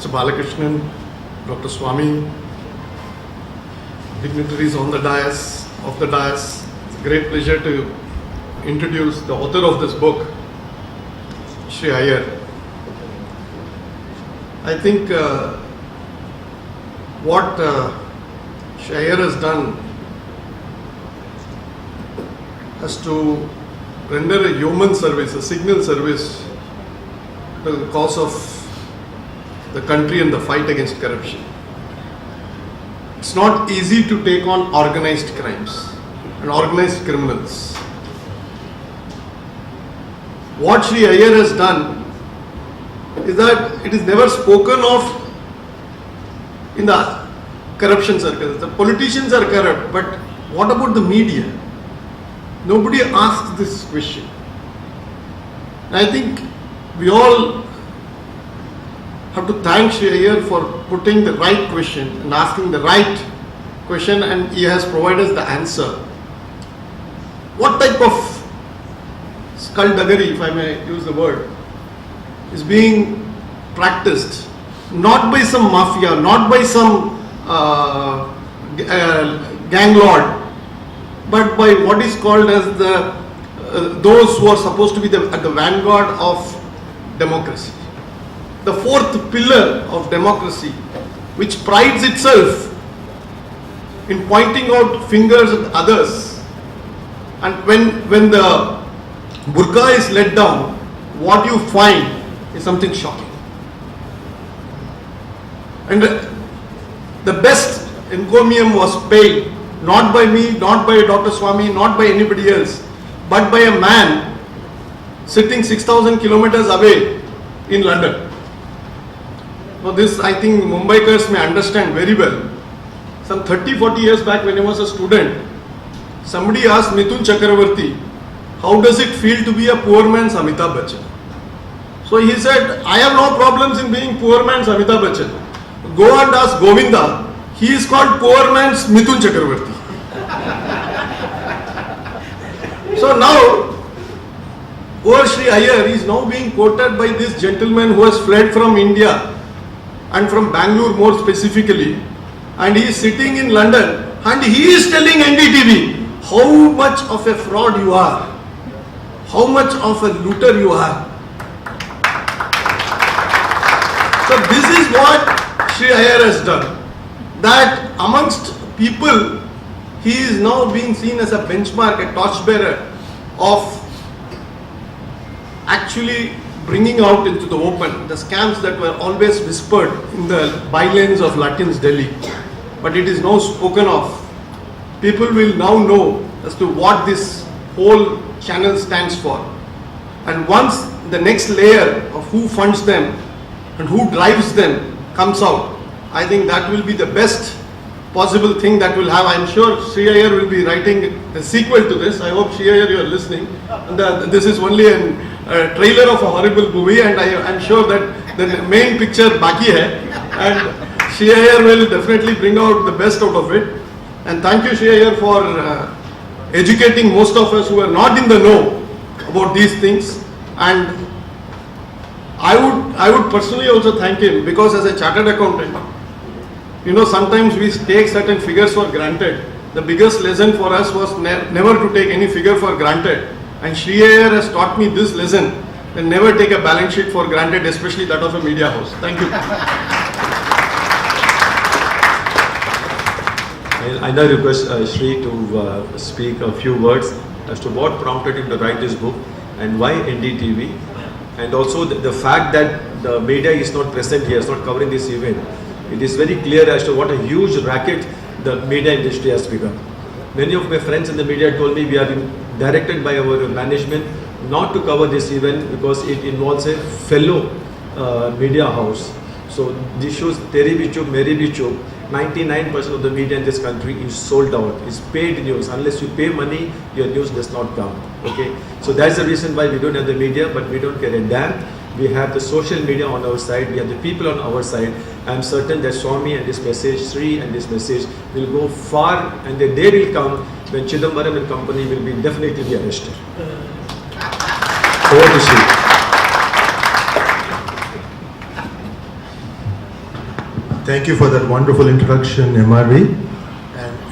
Mr. Balakrishnan, Dr. Swamy, dignitaries on the dais, It's a great pleasure to introduce the author of this book, Sree Iyer. I think what Sree Iyer has done has to render a human service, a signal service to the cause of the country and the fight against corruption. It's not easy to take on organized crimes and organized criminals. What Sree Iyer has done is that it is never spoken of in the corruption circles. The politicians are corrupt, but what about the media? Nobody asks this question. I think we all have to thank Sree Iyer for putting the right question and asking the right question, and he has provided us the answer. What type of skullduggery, if I may use the word, is being practiced not by some mafia, not by some gang lord, but by what is called as those who are supposed to be at the vanguard of democracy. The fourth pillar of democracy, which prides itself in pointing out fingers at others, and when the burqa is let down, what you find is something shocking. And the best encomium was paid not by me, not by Dr. Swamy, not by anybody else, but by a man sitting 6,000 kilometers away in London. Now this, I think Mumbaikars may understand very well. Some 30-40 years back when I was a student, somebody asked Mithun Chakravarti, how does it feel to be a poor man's Amitabh Bachchan? So he said, I have no problems in being poor man's Amitabh Bachchan. Go and ask Govinda, he is called poor man's Mithun Chakravarti. So now, poor Sree Iyer is now being quoted by this gentleman who has fled from India and from Bangalore more specifically, and he is sitting in London and he is telling NDTV how much of a fraud you are, how much of a looter you are. So this is what Sree Iyer has done, that amongst people he is now being seen as a benchmark, a torchbearer of actually bringing out into the open the scams that were always whispered in the bylanes of Latin's Delhi. But it is now spoken of. People will now know as to what this whole channel stands for. And once the next layer of who funds them and who drives them comes out, I think that will be the best possible thing that will have. I'm sure Sree Iyer will be writing the sequel to this. I hope Sree Iyer you are listening. And this is only a trailer of a horrible movie, and I'm sure that the main picture baki hai, and Sree Iyer will definitely bring out the best out of it. And thank you, Sree Iyer, for educating most of us who are not in the know about these things. And I would personally also thank him, because as a chartered accountant, you know, sometimes we take certain figures for granted. The biggest lesson for us was never to take any figure for granted. And Sree Iyer has taught me this lesson, that never take a balance sheet for granted, especially that of a media house. Thank you. I now request Sree to speak a few words as to what prompted him to write this book and why NDTV, and also the fact that the media is not present here, is not covering this event. It is very clear as to what a huge racket the media industry has become. Many of my friends in the media told me we are directed by our management not to cover this event because it involves a fellow media house. So this shows Teri Bhi Chup, Meri Bhi Chup. 99% of the media in this country is sold out. It's paid news. Unless you pay money, your news does not come. Okay. So that's the reason why we don't have the media, but we don't care a damn. We have the social media on our side. We have the people on our side. I'm certain that Swamy and this message, Sree and this message will go far, and the day will come when Chidambaram and company will be definitely arrested. Over to Sree. Thank you for that wonderful introduction, MRV,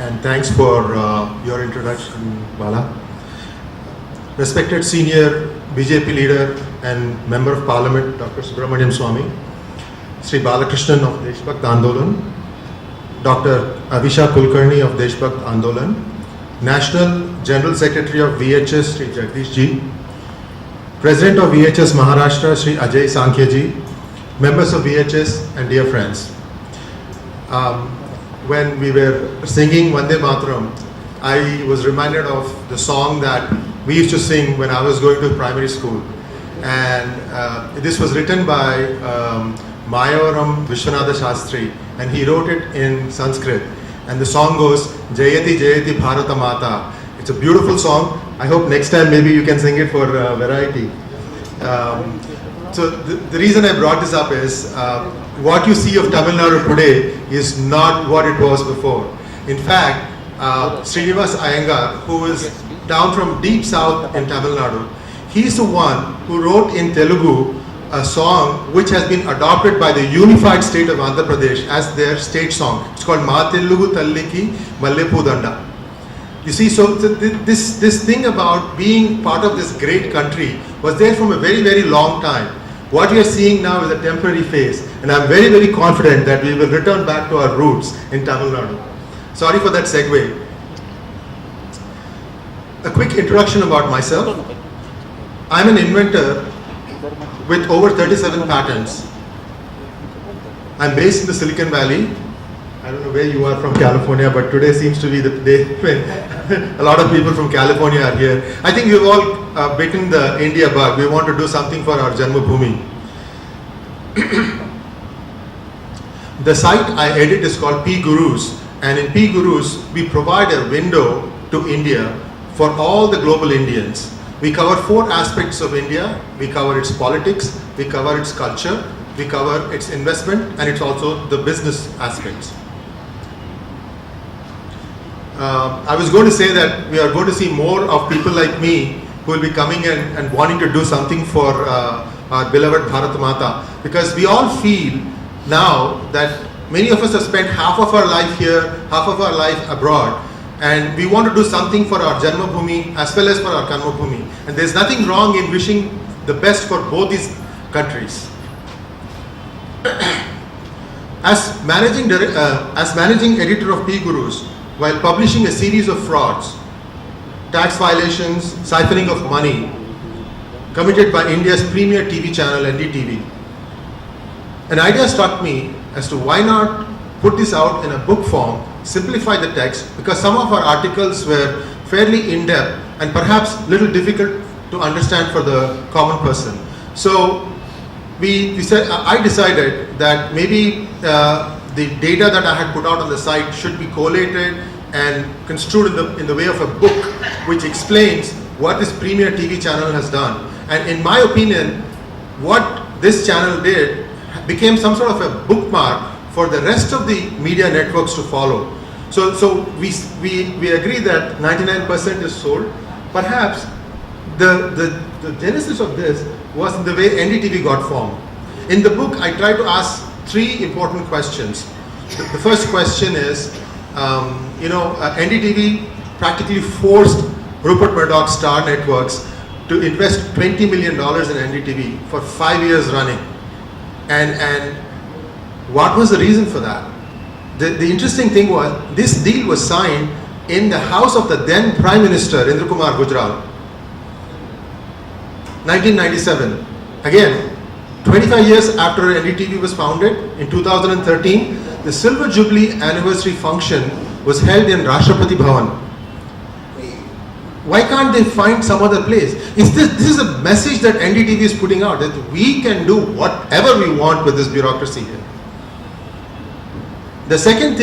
and thanks for your introduction, Bala. Respected senior BJP leader and Member of Parliament, Dr. Swamy, Sri Balakrishnan of Deshbhakt Andolan, Dr. Avisha Kulkarni of Deshbhakt Andolan, National General Secretary of VHS, Sri Jagdish Ji, President of VHS Maharashtra, Sri Ajay Sankhya Ji, members of VHS and dear friends. When we were singing Vande Mataram, I was reminded of the song that we used to sing when I was going to primary school. And this was written by Mayavaram Vishwanatha Shastri, and he wrote it in Sanskrit. And the song goes, Jayati Jayati Bharata Mata. It's a beautiful song. I hope next time maybe you can sing it for variety. So the reason I brought this up is what you see of Tamil Nadu today is not what it was before. In fact, Srinivas Iyengar, who is down from deep south in Tamil Nadu, he's the one who wrote in Telugu a song which has been adopted by the unified state of Andhra Pradesh as their state song. It's called Ma Telugu Talliki Mallepu Danda. You see, so this thing about being part of this great country was there from a very, very long time. What we are seeing now is a temporary phase, and I'm very, very confident that we will return back to our roots in Tamil Nadu. Sorry for that segue. A quick introduction about myself. I'm an inventor with over 37 patents. I'm based in the Silicon Valley. I don't know where you are from California, but today seems to be the day when a lot of people from California are here. I think we've all bitten the India bug. We want to do something for our Janmabhoomi. The site I edit is called P Gurus, and in P Gurus we provide a window to India for all the global Indians. We cover 4 aspects of India. We cover its politics, we cover its culture, we cover its investment, and it's also the business aspects. I was going to say that we are going to see more of people like me who will be coming in and wanting to do something for our beloved Bharat Mata, because we all feel now that many of us have spent half of our life here, half of our life abroad, and we want to do something for our Janmabhoomi as well as for our Karmabhoomi. And there's nothing wrong in wishing the best for both these countries. As managing editor of P Gurus, while publishing a series of frauds, tax violations, siphoning of money committed by India's premier TV channel NDTV, an idea struck me as to why not put this out in a book form, simplify the text, because some of our articles were fairly in-depth and perhaps little difficult to understand for the common person. So I decided that maybe the data that I had put out on the site should be collated and construed in the way of a book which explains what this premier TV channel has done. And in my opinion, what this channel did became some sort of a bookmark for the rest of the media networks to follow. So we agree that 99% is sold. Perhaps the genesis of this was in the way NDTV got formed. In the book, I try to ask 3 important questions. The first question is, NDTV practically forced Rupert Murdoch's Star Networks to invest $20 million in NDTV for 5 years running. And what was the reason for that? The interesting thing was, this deal was signed in the house of the then Prime Minister, Indra Kumar Gujral. 1997. Again, 25 years after NDTV was founded, in 2013, the Silver Jubilee anniversary function was held in Rashtrapati Bhavan. Why can't they find some other place? This is a message that NDTV is putting out, that we can do whatever we want with this bureaucracy here. The second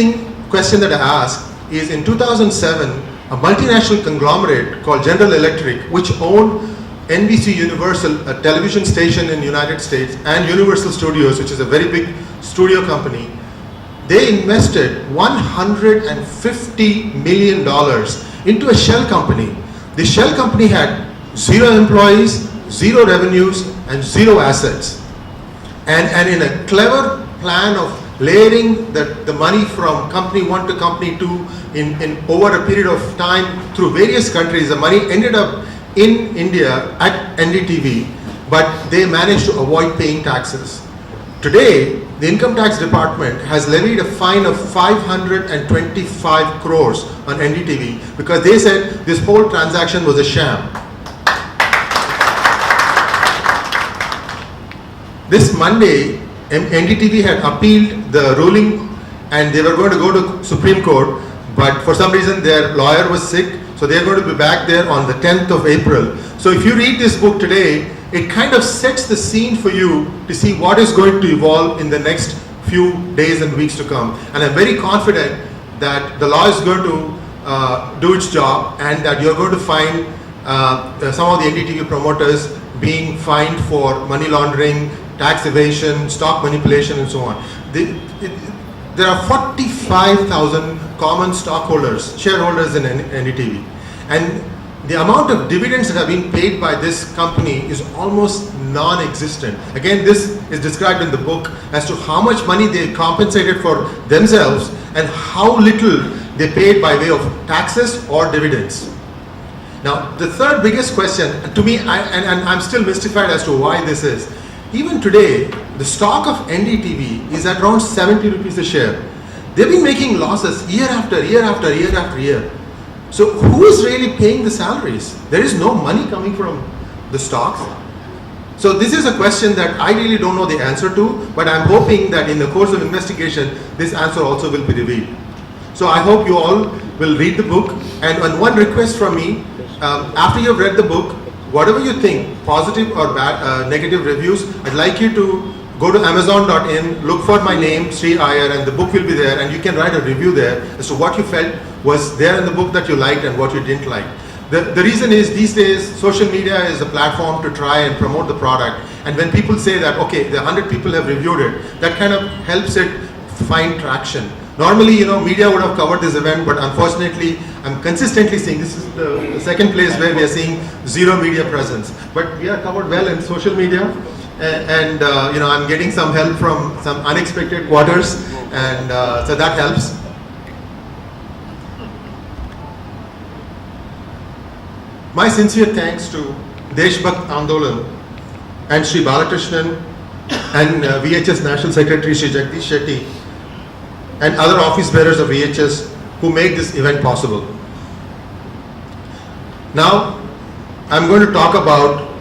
question that I asked is, in 2007, a multinational conglomerate called General Electric, which owned NBC Universal, a television station in the United States, and Universal Studios, which is a very big studio company, they invested $150 million into a shell company. The shell company had 0 employees, 0 revenues, and 0 assets. And in a clever plan of layering the money from company 1 to company 2 in over a period of time through various countries. The money ended up in India at NDTV, but they managed to avoid paying taxes. Today, the income tax department has levied a fine of 525 crores on NDTV because they said this whole transaction was a sham. This Monday, NDTV had appealed the ruling and they were going to go to Supreme Court, but for some reason their lawyer was sick, so they're going to be back there on the 10th of April. So if you read this book today, it kind of sets the scene for you to see what is going to evolve in the next few days and weeks to come. And I'm very confident that the law is going to do its job and that you're going to find some of the NDTV promoters being fined for money laundering, tax evasion, stock manipulation and so on. There are 45,000 common stockholders, shareholders in NDTV. And the amount of dividends that have been paid by this company is almost non-existent. Again, this is described in the book as to how much money they compensated for themselves and how little they paid by way of taxes or dividends. Now, the third biggest question, to me, I'm still mystified as to why this is. Even today, the stock of NDTV is at around 70 rupees a share. They've been making losses year after year after year after year. So who is really paying the salaries? There is no money coming from the stocks. So this is a question that I really don't know the answer to, but I'm hoping that in the course of investigation, this answer also will be revealed. So I hope you all will read the book. And one request from me, after you've read the book, whatever you think, positive or bad, negative reviews, I'd like you to go to Amazon.in, look for my name, Sree Iyer, and the book will be there, and you can write a review there as to what you felt was there in the book that you liked and what you didn't like. The reason is these days, social media is a platform to try and promote the product, and when people say that, okay, the 100 people have reviewed it, that kind of helps it find traction. Normally, media would have covered this event, but unfortunately, I'm consistently seeing this is the second place where we are seeing zero media presence. But we are covered well in social media, and I'm getting some help from some unexpected quarters, and so that helps. My sincere thanks to Deshbhakt Andolan and Sri Balakrishnan and VHS National Secretary Sri Jagdish Shetty and other office bearers of VHS who made this event possible. Now, I'm going to talk about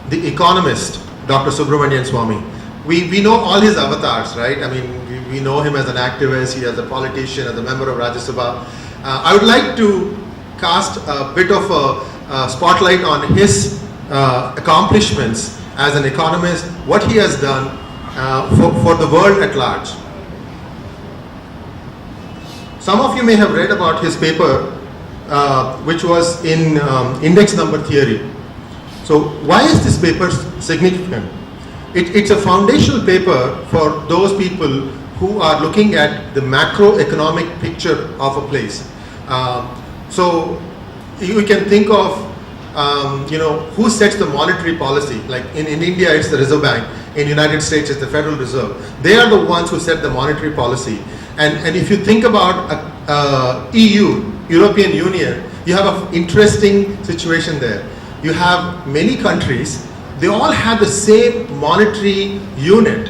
the economist, Dr. Subramanian Swamy. We know all his avatars, right? I mean, we know him as an activist, he as a politician, as a member of Rajya Sabha. I would like to cast a bit of a spotlight on his accomplishments as an economist, what he has done for the world at large. Some of you may have read about his paper, which was in index number theory. So why is this paper significant? It's a foundational paper for those people who are looking at the macroeconomic picture of a place. So you can think of, who sets the monetary policy. Like in India, it's the Reserve Bank. In United States, it's the Federal Reserve. They are the ones who set the monetary policy. And if you think about EU, European Union, you have an interesting situation there. You have many countries, they all have the same monetary unit,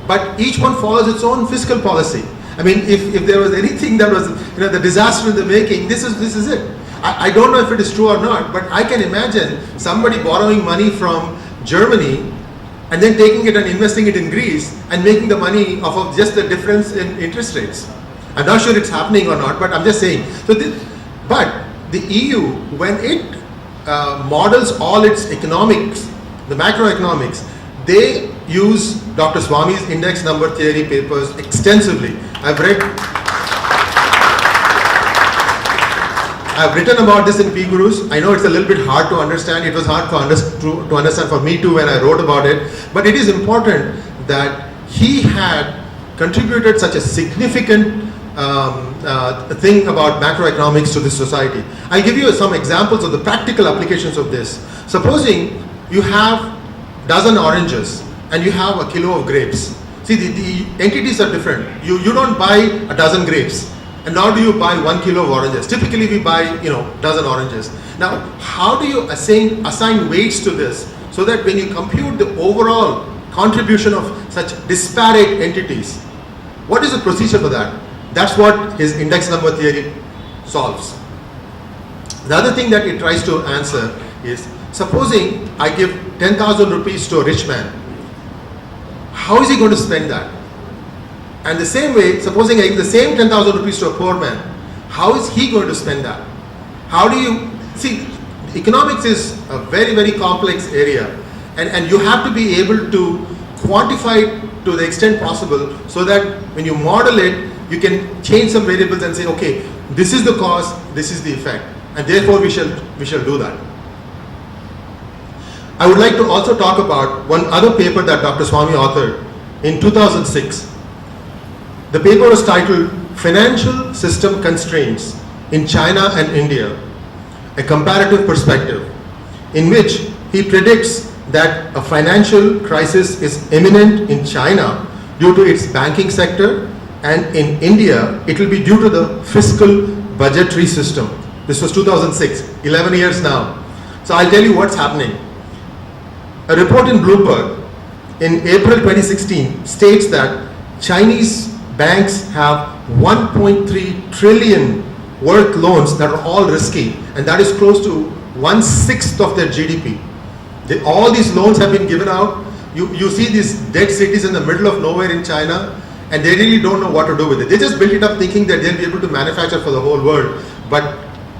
but each one follows its own fiscal policy. I mean, if there was anything that was, the disaster in the making, this is it. I don't know if it is true or not, but I can imagine somebody borrowing money from Germany and then taking it and investing it in Greece and making the money off of just the difference in interest rates. I'm not sure it's happening or not, but I'm just saying. But the EU, when it models all its economics, the macroeconomics, they use Dr. Swamy's index number theory papers extensively. I've written about this in P Gurus. I know it's a little bit hard to understand. It was hard to understand for me too when I wrote about it. But it is important that he had contributed such a significant thing about macroeconomics to this society. I'll give you some examples of the practical applications of this. Supposing you have a dozen oranges and you have a kilo of grapes. See, the entities are different. You don't buy a dozen grapes, and nor do you buy 1 kilo of oranges. Typically, we buy, dozen oranges. Now, how do you assign weights to this so that when you compute the overall contribution of such disparate entities, what is the procedure for that? That's what his index number theory solves. The other thing that it tries to answer is, supposing I give 10,000 rupees to a rich man, how is he going to spend that? And the same way, supposing I give the same 10,000 rupees to a poor man, how is he going to spend that? How do you, see, economics is a very, very complex area, and you have to be able to quantify it to the extent possible so that when you model it, you can change some variables and say, okay, this is the cause, this is the effect, and therefore we shall do that. I would like to also talk about one other paper that Dr. Swamy authored in 2006. The paper was titled Financial System Constraints in China and India, a Comparative Perspective, in which he predicts that a financial crisis is imminent in China due to its banking sector, and in India it will be due to the fiscal budgetary system. This was 2006, 11 years now. So I'll tell you what's happening. A report in Bloomberg in April 2016 states that Chinese banks have 1.3 trillion worth loans that are all risky, and that is close to 1/6 of their GDP. All these loans have been given out. You see these dead cities in the middle of nowhere in China, and they really don't know what to do with it. They just built it up thinking that they'll be able to manufacture for the whole world, but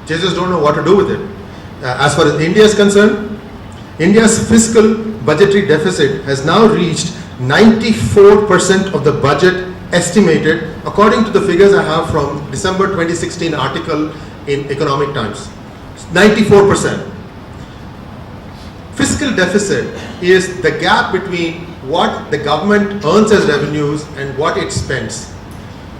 they just don't know what to do with it. As far as India is concerned, India's fiscal budgetary deficit has now reached 94% of the budget estimated, according to the figures I have from December 2016 article in Economic Times. 94%. Fiscal deficit is the gap between what the government earns as revenues and what it spends.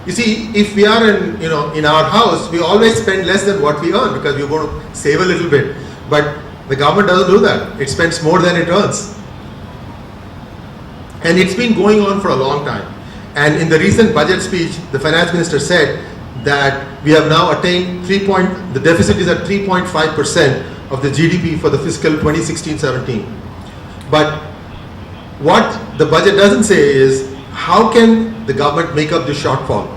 You see, if we are in our house, we always spend less than what we earn because we're going to save a little bit. But the government doesn't do that. It spends more than it earns. And it's been going on for a long time. And in the recent budget speech, the finance minister said that we have now attained the deficit is at 3.5% of the GDP for the fiscal 2016-17. But what the budget doesn't say is, how can the government make up this shortfall?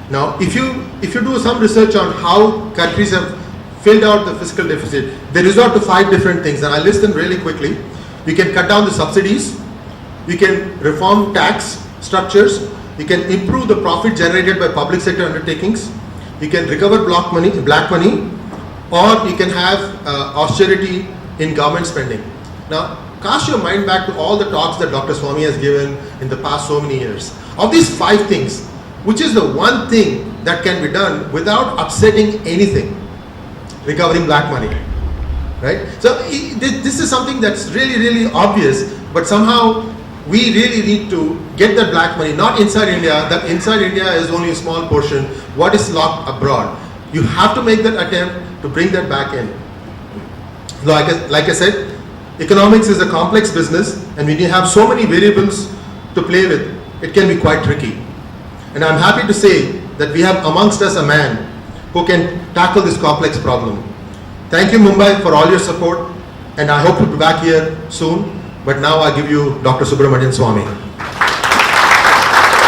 Now, if you do some research on how countries have filled out the fiscal deficit, they resort to 5 different things, and I'll list them really quickly. You can cut down the subsidies, you can reform tax structures, you can improve the profit generated by public sector undertakings, you can recover black money, or you can have austerity in government spending. Now, cast your mind back to all the talks that Dr. Swamy has given in the past so many years. Of these 5 things, which is the one thing that can be done without upsetting anything? Recovering black money, right? So this is something that's really, really obvious, but somehow we really need to get that black money, not inside India. That inside India is only a small portion. What is locked abroad? You have to make that attempt to bring that back in. Like I said, economics is a complex business, and when you have so many variables to play with, it can be quite tricky. And I'm happy to say that we have amongst us a man who can tackle this complex problem. Thank you, Mumbai, for all your support, and I hope to be back here soon. But now I give you Dr. Subramanian Swamy.